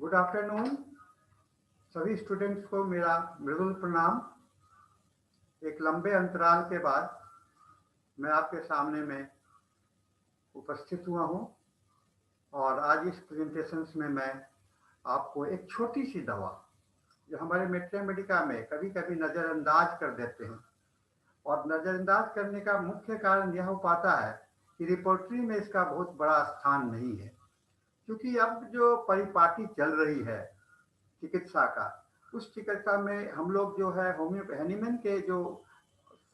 Good afternoon सभी students को मेरा मृदुल प्रणाम। एक लंबे अंतराल के बाद मैं आपके सामने में उपस्थित हुआ हूं और आज इस प्रेजेंटेशन में मैं आपको एक छोटी सी दवा जो हमारे मैथमेटिका में कभी कभी नज़रअंदाज कर देते हैं, और नज़रअंदाज करने का मुख्य कारण यह हो पाता है कि रिपोर्टरी में इसका बहुत बड़ा स्थान नहीं है, क्योंकि अब जो परिपाटी चल रही है चिकित्सा का, उस चिकित्सा में हम लोग जो है होम्यो हैनीमैन के जो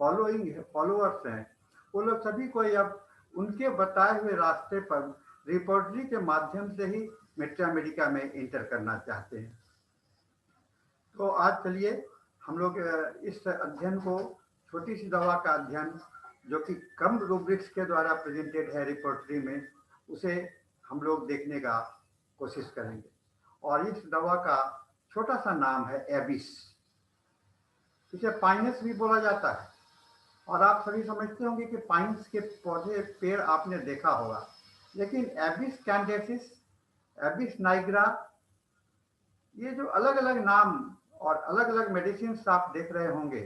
फॉलोअर्स हैं, वो लोग सभी को अब उनके बताए हुए रास्ते पर रिपोर्टरी के माध्यम से ही मैथमेटिका में एंटर करना चाहते हैं। तो आज चलिए हम लोग इस अध्ययन को, छोटी सी दवा का अध्ययन जो कि कम रूब्रिक्स के द्वारा प्रेजेंटेड है रिपोर्टरी में, उसे हम लोग देखने का कोशिश करेंगे। और इस दवा का छोटा सा नाम है एबिस। इसे पाइनस भी बोला जाता है, और आप सभी समझते होंगे कि पाइन्स के पौधे पेड़ आपने देखा होगा, लेकिन एबिस कैंडेसिस, एबिस नाइग्रा, ये जो अलग अलग नाम और अलग अलग मेडिसिन आप देख रहे होंगे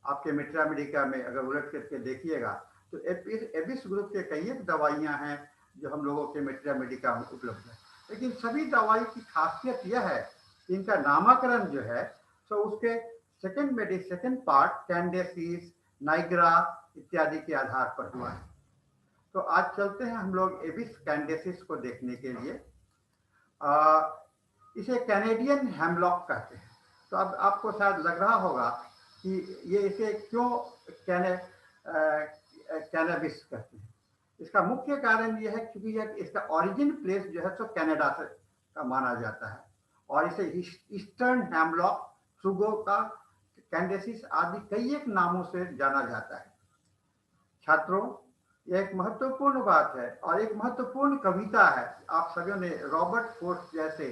आपके मैथमेटिका में, अगर उलट करके देखिएगा तो एबिस ग्रुप के कई एक दवाइयाँ हैं जो हम लोगों के मैथमेटिका में उपलब्ध है। लेकिन सभी दवाई की खासियत यह है कि इनका नामकरण जो है तो उसके सेकेंड पार्ट कैंडेसिस, नाइग्रा इत्यादि के आधार पर हुआ है। तो आज चलते हैं हम लोग एबिस कैंडेसिस को देखने के लिए। इसे कैनेडियन हेमलॉक कहते हैं। तो अब आपको शायद लग रहा होगा कि ये इसे क्यों कैनबिस कहते हैं। इसका मुख्य कारण यह है क्योंकि इसका ओरिजिन प्लेस जो है तो कनाडा से का माना जाता है, और इसे ईस्टर्न हेमलॉक, सुगो का, कैंडेसिस आदि कई एक नामों से जाना जाता है। छात्रों, यह एक महत्वपूर्ण बात है और एक महत्वपूर्ण कविता है। आप सभी ने रॉबर्ट फ्रॉस्ट जैसे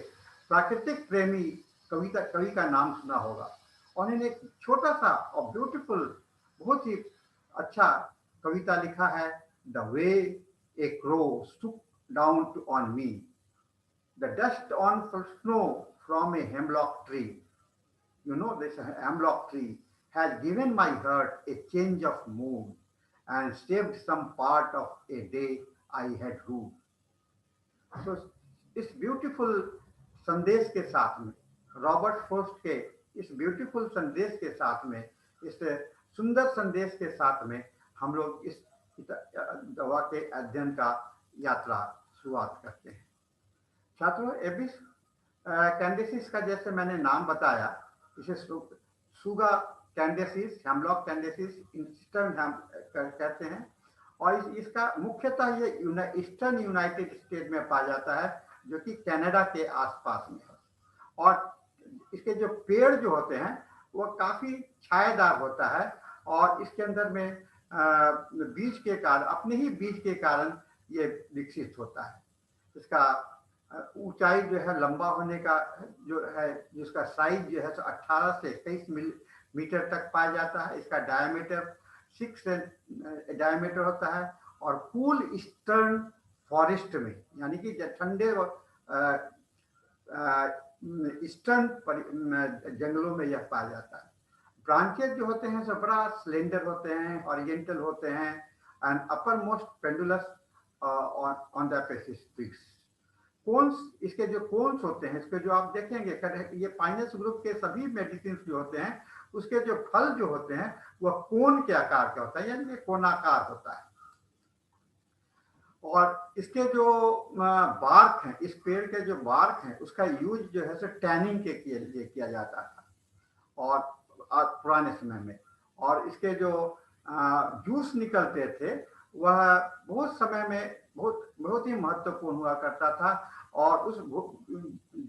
प्राकृतिक प्रेमी कवि का नाम सुना होगा, और उन्होंने एक छोटा सा और ब्यूटीफुल, बहुत ही अच्छा कविता लिखा है, the way a crow stoop down to on me, the dust on snow from a hemlock tree, you know this hemlock tree has given my heart a change of mood and saved some part of a day I had ruled. तो इस beautiful संदेश के साथ में, Robert Frost के इस beautiful संदेश के साथ में, इस सुंदर संदेश के साथ में हम लोग इस दवा के अध्ययन का यात्रा शुरुआत करते हैं। छात्रों, एबिस कैंडेसिस का जैसे मैंने नाम बताया, इसे सुगा कैंडेसिस, हेमलॉक कैंडेसिस ईस्टर्न कहते हैं, और इसका मुख्यतः ये ईस्टर्न यूनाइटेड स्टेट में पाया जाता है, जो कि कनाडा के आसपास में है। और इसके जो पेड़ जो होते हैं वो काफी छायादार होता है, और इसके अंदर में बीज के कारण, अपने ही बीज के कारण ये विकसित होता है। इसका ऊंचाई जो है लंबा होने का जो है, जिसका साइज जो है 18 से 21 मीटर तक पाया जाता है। इसका डायमीटर 6 डायमीटर होता है, और कूल ईस्टर्न फॉरेस्ट में, यानी कि ठंडे ईस्टर्न जंगलों में यह पाया जाता है। ब्रांचेज जो होते हैं सब बड़ा स्लेंडर होते हैं, हॉरिजॉन्टल होते हैं, and upper most pendulous on the पेसिस। कोन्स, इसके जो कोन्स होते हैं, इसके जो आप देखेंगे, ये पाइनस ग्रुप के सभी मेडिसिन जो होते हैं उसके जो फल जो होते हैं वह कोन के आकार का होता है, यानी कि कोनाकार होता है। और इसके जो बार्क हैं, इस पेड़ के जो बार्क हैं, उसका यूज जो है सो टैनिंग के लिए किया जाता था और पुराने समय में। और इसके जो जूस निकलते थे वह बहुत समय में बहुत ही महत्वपूर्ण हुआ करता था, और उस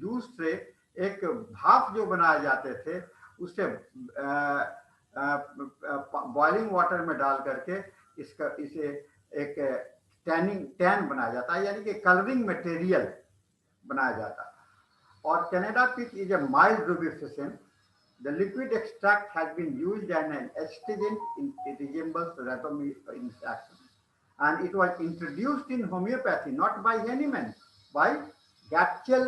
जूस से एक भाप जो बनाए जाते थे उससे बॉइलिंग वाटर में डाल करके इसे एक टैन बनाया जाता है, यानी कि कलरिंग मटेरियल बनाया जाता है। और Canada pitch is a mild rubefaction. The liquid extract has been used as an astringent. It resembles rhabdomycin in action, and it was introduced in homeopathy not by Hahnemann, by Gatchel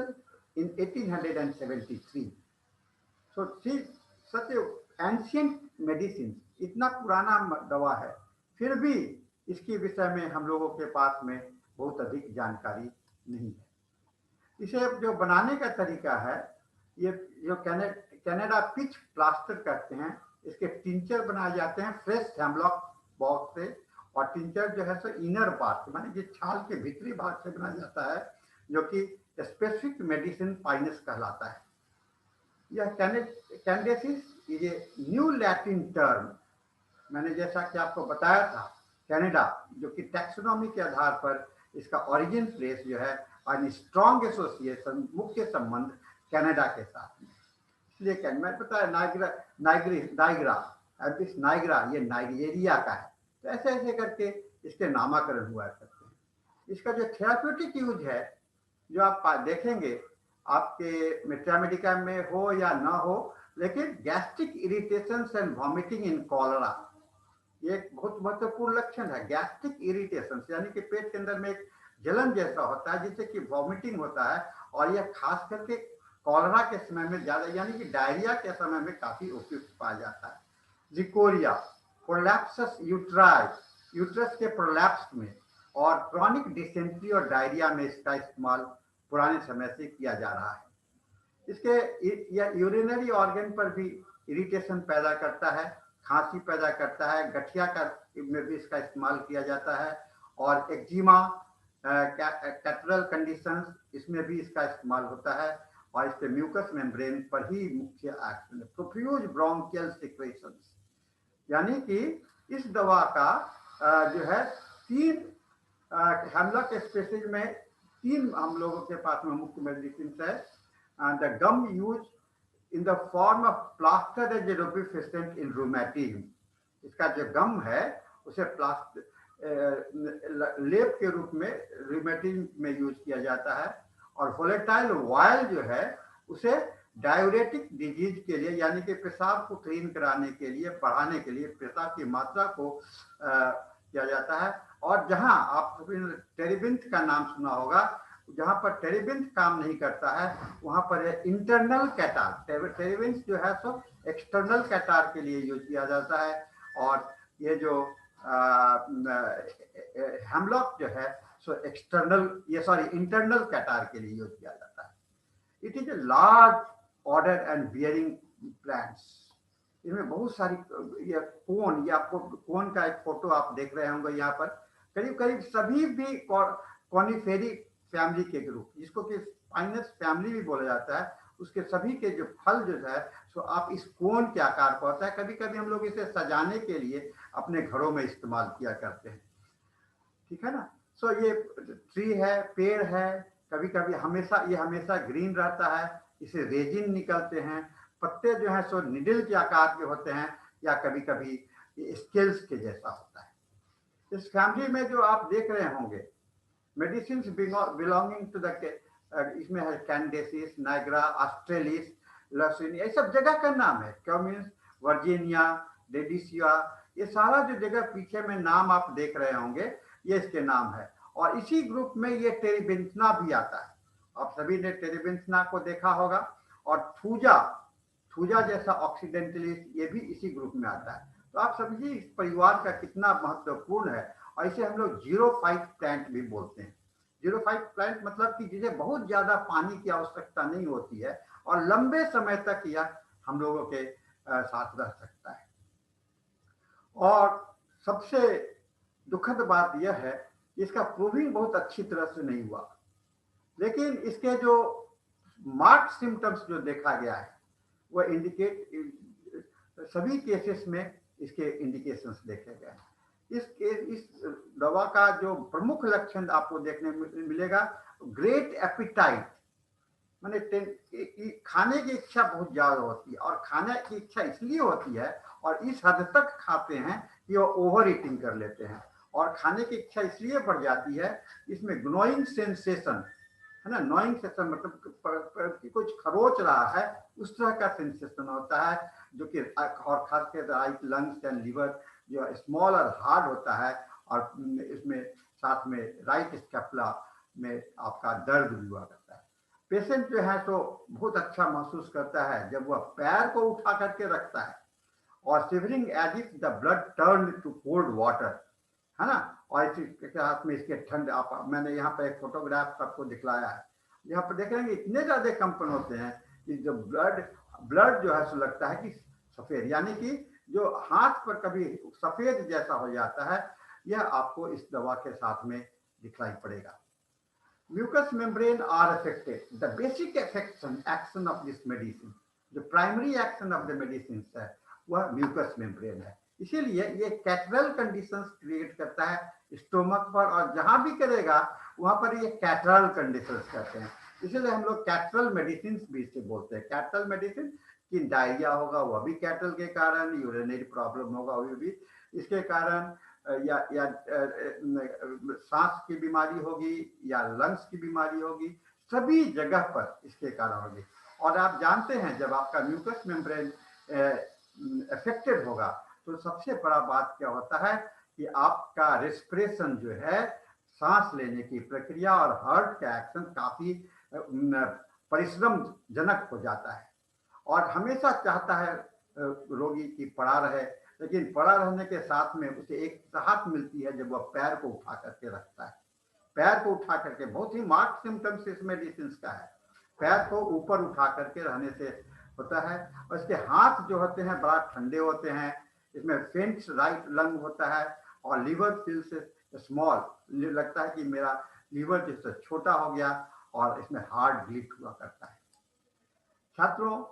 in 1873. So see, such a ancient medicine, इतना पुराना दवा है, फिर भी इसके विषय में हम लोगों के पास में बहुत अधिक जानकारी नहीं है। इसे जो बनाने का तरीका है, ये जो कनाडा पिच प्लास्टर कहते हैं, इसके टिंचर बनाए जाते हैं फ्रेश हेमलॉक बॉक्स से, और टिंचर जो है सो इनर पार्ट माने कि छाल के भीतरी भाग से बनाया जाता है, जो कि स्पेसिफिक मेडिसिन पाइनस कहलाता है। यह canadensis is a new Latin term. मैंने जैसा कि आपको बताया था, कनाडा जो कि टैक्सोनॉमी के आधार पर इसका ओरिजिन प्लेस जो है, और स्ट्रॉन्ग एसोसिएशन, मुख्य संबंध कनाडा के साथ में, इसलिए मैं बताया नाइग्रा ये नाइजीरिया का है। तो ऐसे ऐसे करके इसके नामाकरण हुआ करते हैं। इसका जो थेराप्यूटिक यूज है, जो आप देखेंगे आपके मेट्रामेडिका में हो या ना हो, लेकिन gastric irritation and vomiting in cholera, ये एक बहुत महत्वपूर्ण लक्षण है। गैस्ट्रिक इरिटेशन यानी कि पेट के अंदर में एक जलन जैसा होता है, जिससे कि वॉमिटिंग होता है, और यह खास करके कॉलरा के समय में ज्यादा, यानी कि डायरिया के समय में काफी उपयुक्त पाया जाता है। जिकोरिया, प्रोलैप्सस यूट्राई, यूट्रस के प्रोलैप्स में, और क्रॉनिक डिसेंट्री और डायरिया में इसका इस्तेमाल पुराने समय से किया जा रहा है। इसके यह यूरिनरी ऑर्गन पर भी इरिटेशन पैदा करता है, खांसी पैदा करता है, गठिया का में भी इसका इस्तेमाल किया जाता है, और एक्जिमा, कैटरल कंडीशंस, इसमें भी इसका इस्तेमाल होता है, और इसके म्यूकस मेम्ब्रेन पर ही मुख्य एक्शन है। प्रोफ्यूज ब्रोंकियल सिक्रेशंस, यानी कि इस दवा का जो है 3 हेमलॉक स्पीशीज में 3 हम लोगों के पास में मुख्य मेडिसिन है। The gum use in the form of plaster as a rubefacient in rheumatism। इसका जो गम है उसे लेप के रूप में रूमेटिज्म में यूज किया जाता है, और वोलेटाइल ऑयल जो है उसे डायूरेटिक डिजीज के लिए, यानी कि पेशाब को क्लीन कराने के लिए, बढ़ाने के लिए, पेशाब की मात्रा को किया जाता है। और जहां आप टेरिबिंथ का नाम सुना होगा, जहां पर टेरिबिंथ काम नहीं करता है, वहां पर इंटरनल कैटार, टेरिबिंथ जो है सो एक्सटर्नल कैटार के लिए यूज किया जाता है, और ये जो हेमलॉक जो है सो इंटरनल कैटार के लिए यूज किया जाता है। It is a large order and bearing plants. इनमें बहुत सारी, ये कोन, ये आपको कोन का एक फोटो आप देख रहे होंगे यहाँ पर, करीब करीब सभी भी कॉनिफेरी फैमिली के ग्रुप, जिसको कि पाइनस फैमिली भी बोला जाता है, उसके सभी के जो फल जो है सो आप इस कोन के आकार का होता है। कभी कभी हम लोग इसे सजाने के लिए अपने घरों में इस्तेमाल किया करते हैं, ठीक है ना। सो ये ट्री है, पेड़ है, कभी कभी हमेशा ग्रीन रहता है, इसे रेजिन निकलते हैं, पत्ते जो है सो निडल के आकार के होते हैं, या कभी कभी स्केल्स के जैसा होता है। इस फैमिली में जो आप देख रहे होंगे मेडिसिन बिलोंगिंग टू द, इसमें है कैनेडेसिस, नाइग्रा, ऑस्ट्रेलिस, लर्सिनिया, ये सब जगह का नाम है। क्योमिन्स, वर्जीनिया, डेडिसिया, ये सारा जो जगह पीछे में नाम आप देख रहे होंगे, ये इसके नाम है। और इसी ग्रुप में ये टेरिबिंथना भी आता है। आप सभी ने टेरिबिंथना को देखा होगा, और थूजा जैसा ऑक्सीडेंटलिस, ये भी इसी ग्रुप में आता है। तो आप समझिए इस परिवार का कितना महत्वपूर्ण है। और इसे हम लोग जीरोफाइट प्लांट भी बोलते हैं। जीरोफाइट प्लांट मतलब कि जिसे बहुत ज्यादा पानी की आवश्यकता नहीं होती है, और लंबे समय तक यह हम लोगों के साथ रह सकता है। और सबसे दुखद बात यह है कि इसका प्रूविंग बहुत अच्छी तरह से नहीं हुआ, लेकिन इसके जो मार्क्ड सिम्टम्स जो देखा गया है, वह इंडिकेट, सभी केसेस में इसके इंडिकेशंस देखे गए हैं। इस दवा का जो प्रमुख लक्षण आपको देखने मिलेगा, ग्रेट एपिटाइट, माने खाने की इच्छा बहुत ज्यादा होती है, और खाने की इच्छा इसलिए होती है और इस हद तक खाते हैं कि वो ओवर ईटिंग कर लेते हैं, और खाने की इच्छा इसलिए बढ़ जाती है, इसमें ग्नोइंग सेंसेशन है ना, नोइंग सेंसेशन मतलब कि कुछ खरोच रहा है, उस तरह का सेंसेशन होता है, जो कि और खासकर राइट लंग्स एंड लिवर जो स्मॉल और हार्ड होता है, और इसमें साथ में राइट स्कैपुला में आपका दर्द भी हुआ करता है। पेशेंट जो है तो बहुत अच्छा महसूस करता है जब वह पैर को उठा करके रखता है, और shivering as if the blood turn to cold water, है ना। और इसके साथ में इसके ठंड, आप मैंने यहाँ पर एक फोटोग्राफ आपको दिखलाया है, यहाँ पर देख लेंगे इतने ज्यादा कंपन होते हैं कि जो ब्लड ब्लड जो है सो लगता है कि सफेद, यानी कि जो हाथ पर कभी सफेद जैसा हो जाता है, यह आपको इस दवा के साथ में दिखलाई पड़ेगा। Mucous membrane are affected, the basic action of this medicine, जो primary action of the medicine है वह म्यूकस मेम्ब्रेन है। इसीलिए ये कैटरल कंडीशंस क्रिएट करता है स्टोमक पर, और जहां भी करेगा वहां पर ये कैटरल कंडीशंस कहते हैं। इसीलिए हम लोग कैटरल मेडिसिन भी इसे बोलते हैं। कैटरल मेडिसिन कि डायरिया होगा वह भी कैटल के कारण, यूरिनरी प्रॉब्लम होगा वह भी इसके कारण, या सांस की बीमारी होगी या लंग्स की बीमारी होगी, सभी जगह पर इसके कारण होगी। और आप जानते हैं जब आपका म्यूकस मेम्ब्रेन अफेक्टेड होगा तो सबसे बड़ा बात क्या होता है कि आपका रेस्पिरेशन जो है, सांस लेने की प्रक्रिया और हार्ट का एक्शन काफी परिश्रम जनक हो जाता है। और हमेशा चाहता है रोगी की पड़ा रहे, लेकिन पड़ा रहने के साथ में उसे एक राहत मिलती है जब वह पैर को उठा करके रखता है। पैर को उठा करके, बहुत ही मार्क्ड सिम्टम्स इस मेडिसिन का है, पैर को ऊपर उठा करके रहने से होता है। और इसके हाथ जो होते हैं बड़ा ठंडे होते हैं, इसमें फेंट राइट लंग होता है, और लीवर फील्स स्मॉल, लगता है कि मेरा लीवर जैसे छोटा हो गया, और इसमें हार्ट ब्लीड हुआ करता है। छात्रों,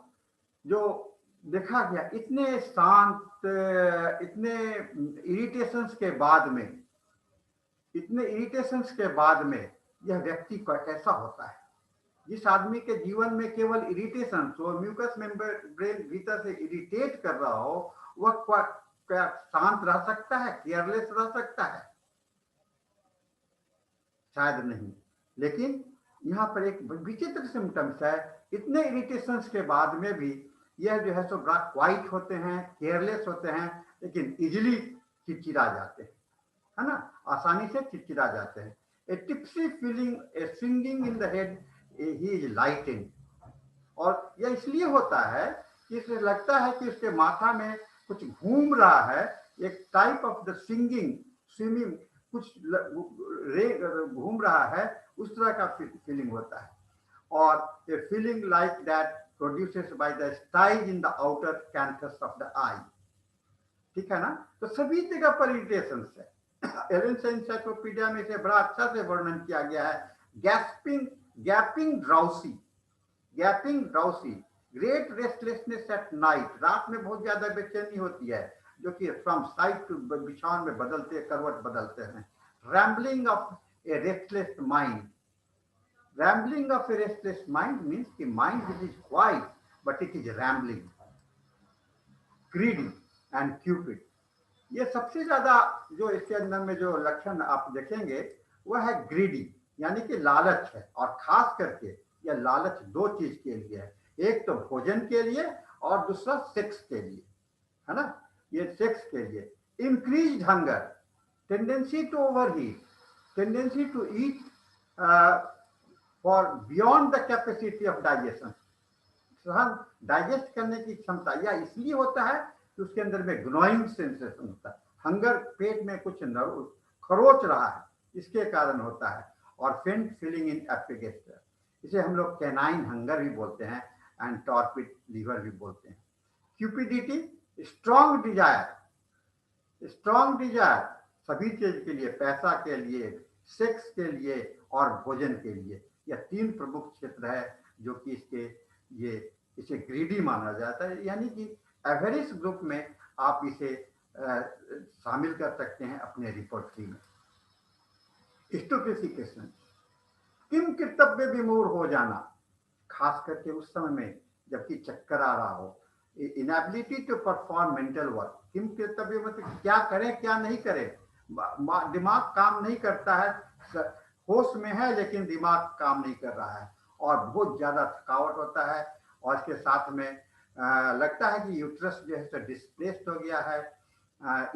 जो देखा गया इतने शांत, इतने इरिटेशंस के बाद में, यह व्यक्ति का कैसा होता है। जिस आदमी के जीवन में केवल इरिटेशन, वो म्यूकस मेम्ब्रेन भीतर से इरिटेट कर रहा हो, वह क्या शांत रह सकता है, केयरलेस रह सकता है? शायद नहीं। लेकिन यहाँ पर एक विचित्र सिम्टम्स है, इतने इरिटेशंस के बाद में भी यह जो है सो बड़ा क्वाइट होते हैं, केयरलेस होते हैं, लेकिन इजिली चिड़चिड़ा जाते हैं, है ना, आसानी से चिड़चिड़ा जाते हैं। A tipsy feeling, a swinging in the head, he is lightened. और यह इसलिए होता है कि इसे लगता है कि उसके माथा में कुछ घूम रहा है, एक टाइप ऑफ द स्विमिंग, कुछ घूम रहा है, उस तरह का फीलिंग होता है। और a feeling like that produces by the styes in the outer canthus of the eye. ठीक है ना। तो सभी जगह पर इरिटेशन है। एलेंस एनसाइक्लोपीडिया में इसे बड़ा अच्छा से वर्णन किया गया है। Gaping drowsy, great restlessness at night, रात में बहुत ज्यादा बेचैनी होती है, जो कि फ्रॉम साइड टू बिछावन में बदलते, करवट बदलते हैं। Rambling of a restless mind, rambling of a restless mind means कि mind which is quiet but it is rambling. Greedy and cupid, ये सबसे ज्यादा जो इसके अंदर में जो लक्षण आप देखेंगे वह है ग्रीडी, यानी कि लालच है। और खास करके यह लालच दो चीज के लिए है, एक तो भोजन के लिए और दूसरा सेक्स के लिए, है ना। ये सेक्स के लिए। Increased hunger, tendency to overheat, tendency to eat for beyond the capacity of digestion, digest करने की क्षमता, या इसलिए होता है कि उसके अंदर में ग्नोइंग सेंसेशन होता है, हंगर, पेट में कुछ खरोच रहा है, इसके कारण होता है। और फेंट फीलिंग इन एपिगेस्टर, इसे हम लोग कैनाइन हंगर भी बोलते हैं, एंड टॉर्पिड लीवर भी बोलते हैं। क्यूपिडिटी, स्ट्रॉन्ग डिजायर सभी चीज के लिए, पैसा के लिए, सेक्स के लिए और भोजन के लिए। यह तीन प्रमुख क्षेत्र है जो कि इसे ग्रीडी माना जाता है, यानी कि एवरेज ग्रुप में आप इसे शामिल कर सकते हैं अपने रिपोर्टरी में। स्टोकिफिकेशन, किम कर्तव्य विमूढ़ हो जाना, खास करके उस समय में जबकि चक्कर आ रहा हो। Inability to perform mental work, किम कर्तव्य मतलब क्या करें क्या नहीं करें, दिमाग काम नहीं करता है, होश में है लेकिन दिमाग काम नहीं कर रहा है, और बहुत ज्यादा थकावट होता है। और इसके साथ में लगता है कि यूट्रस जो है तो डिस्प्लेस्ड हो गया है,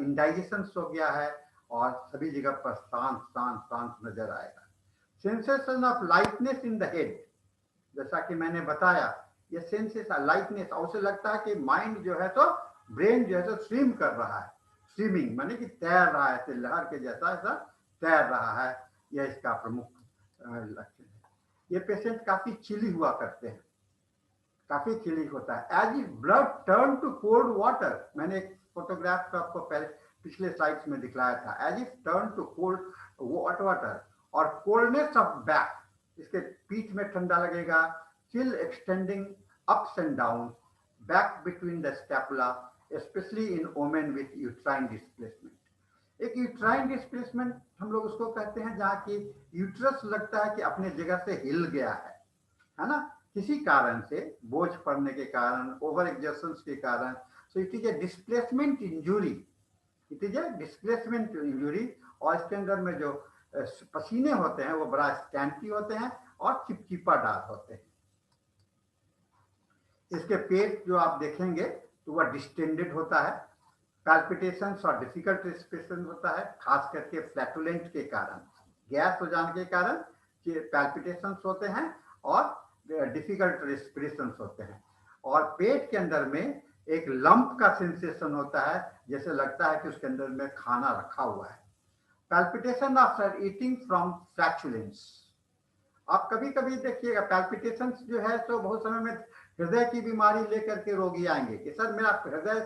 इंडाइजेशन हो गया है, और सभी जगह पर शांत नजर आएगा। Sensation of lightness in the head, जैसा कि मैंने बताया, ये सेंसेस लाइटनेस, और उसे लगता है कि माइंड जो है तो ब्रेन जो है तो स्विम कर रहा है, स्विमिंग माने कि तैर रहा है, लहर के जैसा ऐसा तैर रहा है। यह इसका प्रमुख लक्षण है। ये पेशेंट काफी चिली हुआ करते हैं, काफी चिली होता है। As if blood turn to cold water, मैंने एक फोटोग्राफ तो आपको पहले पिछले स्लाइड्स में दिखलाया था, as if turn to cold water, और कोल्डनेस ऑफ बैक, इसके पीठ में ठंडा लगेगा, chill extending ups and down back between the scapula, specially in women with uterine displacement. एक यूट्राइन डिस्प्लेसमेंट हम लोग उसको कहते हैं जहाँ की यूट्रस लगता है कि अपने जगह से हिल गया है ना, किसी कारण से, बोझ पड़ने के कारण, ओवर एक्सर्शन के कारण। So it is a displacement injury, it is a displacement injury. और इसके अंदर में जो पसीने होते हैं वो बड़ा स्कैंटी होते हैं और चिपचिपादार होते हैं। इसके पेट जो आप देखेंगे तो वह डिस्टेंडेड होता है, पैल्पिटेशंस और डिफिकल्ट रेस्पिरेशन होता है, खास करके फ्लैटुलेंट के कारण, गैस हो जाने के कारण पैल्पिटेशंस होते हैं और डिफिकल्ट रेस्पिरेशन होते हैं। और पेट के अंदर में एक लंप का सेंसेशन होता है, जैसे लगता है कि उसके अंदर में खाना रखा हुआ है। Palpitation after eating from flatulence, आप कभी कभी देखिएगा पैल्पिटेशन जो है तो बहुत समय में हृदय की बीमारी लेकर के रोगी आएंगे कि सर मेरा हृदय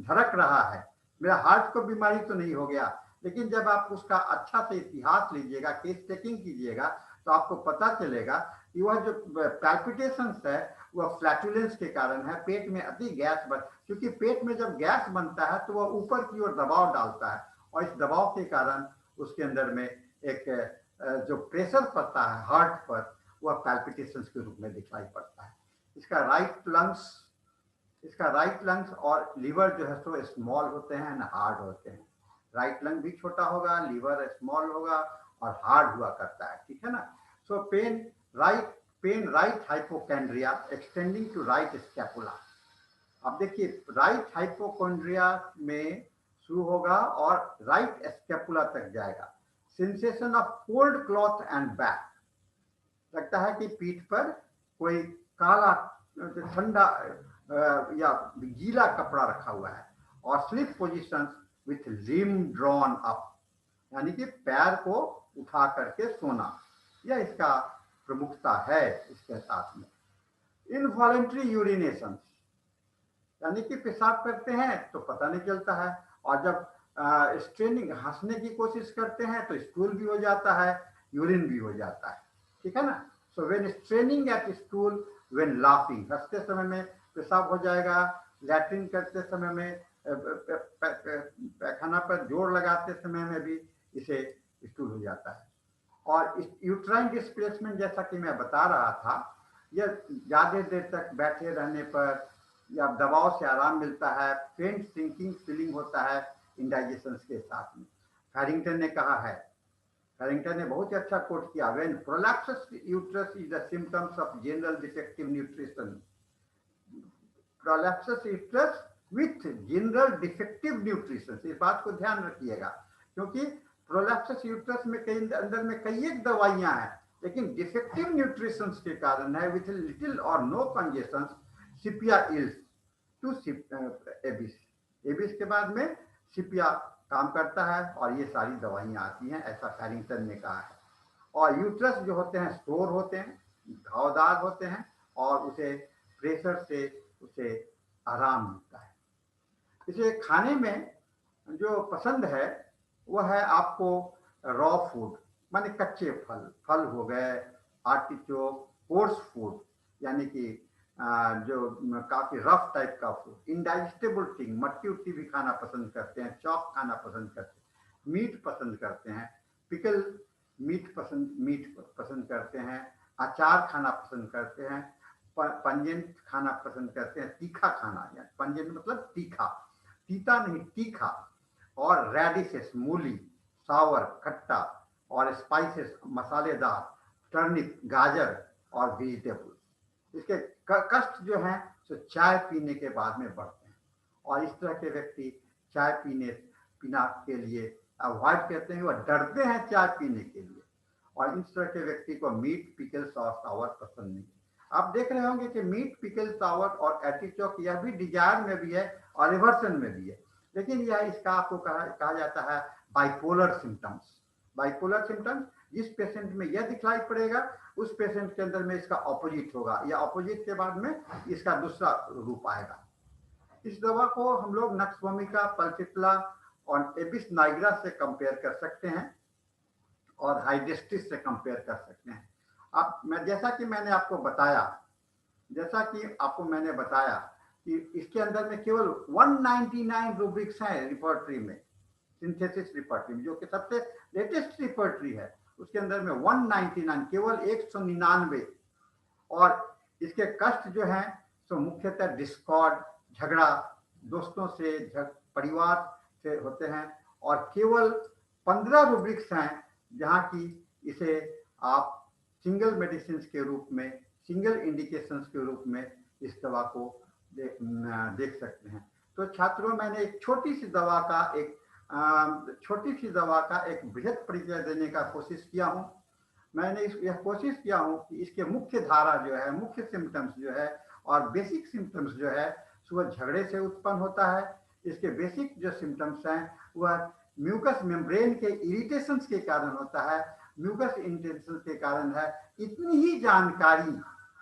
धड़क रहा है, मेरा हार्ट को बीमारी तो नहीं हो गया। लेकिन जब आप उसका अच्छा से इतिहास लीजिएगा, केस टेकिंग कीजिएगा, तो आपको पता चलेगा कि वह जो पैल्पिटेशन है वह फ्लैटुलेंस के कारण है। पेट में अति गैस क्योंकि पेट में जब गैस बनता है तो वह ऊपर की ओर दबाव डालता है, और इस दबाव के कारण उसके अंदर में एक जो प्रेशर पड़ता है हार्ट पर, वह पैल्पिटेशन के रूप में दिखाई पड़ता है। इसका राइट लंग्स और लीवर जो है सो स्मॉल होते हैं एंड हार्ड होते हैं। राइट लंग भी छोटा होगा, लीवर स्मॉल होगा और हार्ड हुआ करता है, ठीक है ना। So pain right hypochondria extending to right scapula. अब देखिए राइट हाइपोकॉन्ड्रिया में शुरू होगा और राइट स्कैपुला तक जाएगा। Sensation of cold cloth and back, लगता है कि पीठ पर कोई काला ठंडा या गीला कपड़ा रखा हुआ है। और sleep position with limb drawn up, यानी कि पैर को उठा करके सोना, यह इसका प्रमुखता है। इसके साथ में इनवॉलेंट्री यूरिनेशन, यानी कि पेशाब करते हैं तो पता नहीं चलता है, और जब स्ट्रेनिंग हंसने की कोशिश करते हैं तो स्टूल भी हो जाता है, यूरिन भी हो जाता है, ठीक है ना। So when straining at stool, when laughing, हंसते समय में पेशाब हो जाएगा, लैट्रिन करते समय में, पैखाना पर जोर लगाते समय में भी इसे स्टूल हो जाता है। और यूट्राइन डिस्प्लेसमेंट जैसा कि मैं बता रहा था, यह ज्यादा देर तक बैठे रहने पर या दबाव से आराम मिलता है, फेंट सिंकिंग फीलिंग होता है इंडाइजेशन के साथ में। हैरिंगटन ने कहा है, हैरिंगटन ने बहुत ही अच्छा कोट किया, when prolapsus uterus is the symptoms of general defective nutrition, prolapsus uterus with general defective nutrition. इस बात को ध्यान रखिएगा, क्योंकि प्रोलैप्सिस यूट्रस में कई अंदर में कई एक दवाइयां हैं, लेकिन डिफेक्टिव न्यूट्रिशन के कारण है, with little or no congestion, sepia ills to abies, abies के बाद में सिपिया काम करता है और ये सारी दवाइयां आती हैं, ऐसा हैरिंगटन ने कहा है। और यूट्रस जो होते हैं स्टोर होते हैं, घावदार होते हैं, और उसे प्रेशर से उसे आराम मिलता है। इसे खाने में जो पसंद है वह है आपको रॉ फूड, माने कच्चे फल हो गए, आर्टिचोक, कोर्स फूड यानी कि जो काफी रफ टाइप का फूड, इंडाइजेस्टेबल थिंग, मट्टी उट्टी भी खाना पसंद करते हैं, चॉप खाना पसंद करते हैं, मीट पसंद करते हैं, पिकल मीट पसंद करते हैं, अचार खाना पसंद करते हैं, पंजेंट खाना पसंद करते हैं, तीखा खाना, या पंजेंट मतलब तीखा, तीता नहीं तीखा, और रेडिशेस मूली, सावर खट्टा, और स्पाइसेस मसालेदार, टर्निप गाजर, और वेजिटेबल। इसके कष्ट जो हैं तो चाय पीने के बाद में बढ़ते हैं, और इस तरह के व्यक्ति चाय पीना के लिए अवॉइड करते हैं, वह डरते हैं चाय पीने के लिए। और इस तरह के व्यक्ति को मीट पिकल सॉस सावर पसंद नहीं है। आप देख रहे होंगे कि मीट पिकल सावर और आर्टिचोक यह भी डिजायर में भी है और रिवर्सन में भी है, लेकिन यह इसका आपको कहा जाता है बाइपोलर सिम्टम्स। बाइपोलर सिम्टम्स, जिस पेशेंट में यह दिखलाई पड़ेगा उस पेशेंट के अंदर में इसका ऑपोजिट होगा, या ऑपोजिट के बाद में इसका दूसरा रूप आएगा। इस दवा को हम लोग नक्सवोमिका, पल्सिप्ला और एबिस नाइग्रा से कंपेयर कर सकते हैं और हाइडेस्टिस से कंपेयर कर सकते हैं। अब जैसा कि मैंने आपको बताया कि इसके अंदर में केवल 199 रूब्रिक्स हैं रिपोर्टरी में, सिंथेसिस रिपोर्टरी में, जो कि सबसे लेटेस्ट रिपोर्टरी है। उसके अंदर में 199, केवल 199, और इसके कष्ट जो हैं तो मुख्यतः डिस्कॉर्ड, झगड़ा, दोस्तों से, परिवार से होते हैं, और केवल 15 रूब्रिक्स हैं जहां की इसे आप सिंगल मेडिसिन के रूप में, सिंगल इंडिकेशंस के रूप में इस दवा को देख सकते हैं। तो छात्रों, मैंने एक छोटी सी दवा का एक बृहद परिचय देने का कोशिश किया हूं। मैंने यह कोशिश किया हूं कि इसके मुख्य धारा जो है, मुख्य सिम्टम्स जो है और बेसिक सिम्टम्स जो है वह झगड़े से उत्पन्न होता है। इसके बेसिक जो सिम्टम्स हैं वह म्यूकस मेम्ब्रेन के इरिटेशंस के कारण होता है, म्यूकस इंटेंशन के कारण है। इतनी ही जानकारी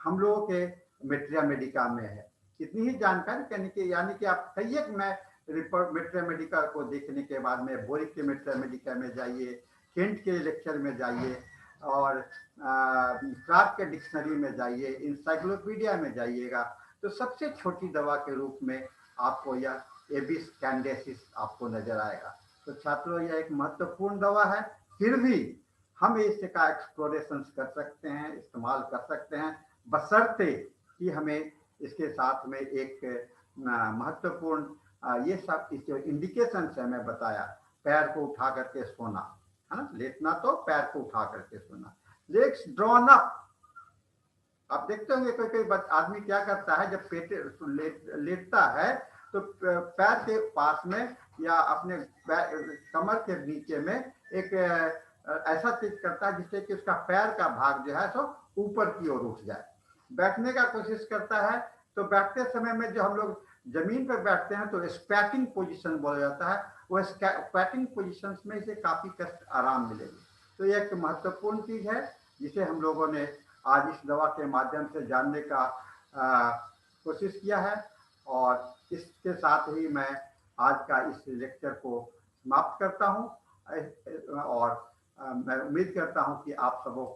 हम लोगों के मेट्रिया मेडिका में है, इतनी ही जानकारी, यानी कि आप कहिए कि मैं रिपोर्ट मेट्रिया मेडिका को देखने के बाद में बोरिक के मेट्रिया मेडिका में जाइए, केंट के लेक्चर में जाइए, और क्लार्क के डिक्शनरी में जाइए, इंसाइक्लोपीडिया में जाइएगा, तो सबसे छोटी दवा के रूप में आपको यह एबिस कैंडेसिस आपको नजर आएगा। तो छात्रों, यह एक महत्वपूर्ण दवा है, फिर भी हम इसका एक्सप्लोरेशन कर सकते हैं, इस्तेमाल कर सकते हैं, बशर्ते कि हमें इसके साथ में एक महत्वपूर्ण ये सब इस जो इंडिकेशन है मैं बताया, पैर को उठा करके सोना, है ना, लेटना तो पैर को उठा करके सोना, लेग्स ड्रॉन अप। आप देखते होंगे कोई आदमी क्या करता है, जब लेटता है तो पैर के पास में या अपने कमर के नीचे में एक ऐसा चीज करता है जिससे कि उसका पैर का भाग जो है सो ऊपर की ओर उठ जाए। बैठने का कोशिश करता है तो बैठते समय में जो हम लोग जमीन पर बैठते हैं तो स्पैटिंग पोजीशन बोला जाता है, वो स्पैटिंग पोजीशन में इसे काफी कष्ट आराम मिलेगी। तो ये एक महत्वपूर्ण चीज है जिसे हम लोगों ने आज इस दवा के माध्यम से जानने का कोशिश किया है, और इसके साथ ही मैं आज का इस लेक्चर को समाप्त करता हूं, और मैं उम्मीद करता हूं कि आप सबों को